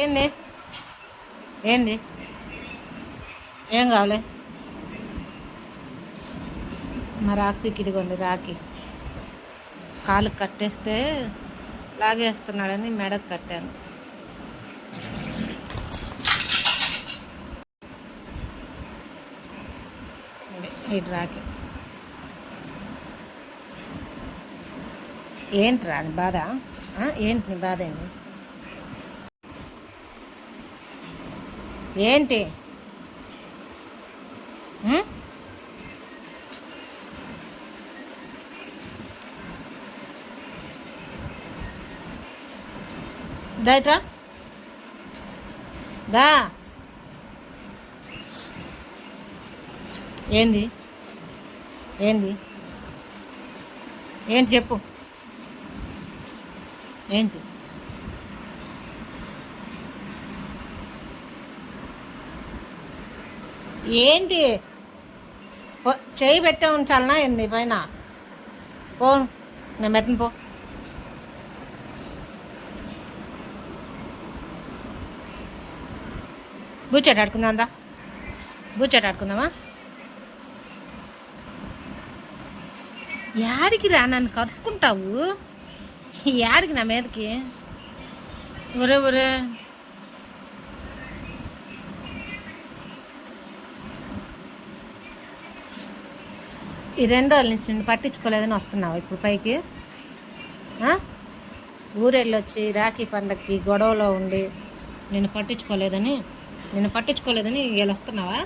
ఏంది ఏంది ఏం కావాలి? మా రాక్సీకి ఇదిగోండి రాఖీ. కాలు కట్టేస్తే లాగేస్తున్నాడని మెడకు కట్టాను. ఇటు రాఖీ. ఏంట్రా నీ బాధ? ఏంటి నీ బాధ? ఏంటి దాట్రా దా. ఏంది ఏంది ఏంటి చెప్పు. ఏంటి ఏంటి చేయి పెట్టే ఉంచాలనా ఏంది పైన? పో, నేను పెట్టను పో. బూచెట్ ఆడుకుందాందా? బూచెట్ ఆడుకుందామా? యాడికి రా, నన్ను కరుచుకుంటావు? యాడికి నా మీదకి? ఒరే ఒరే, ఈ 2 రోజుల నుంచి నిన్ను పట్టించుకోలేదని వస్తున్నావు ఇప్పుడు పైకి? ఊరెళ్ళొచ్చి రాఖీ పండగకి గొడవలో ఉండి నిన్ను పట్టించుకోలేదని ఇలా వస్తున్నావా?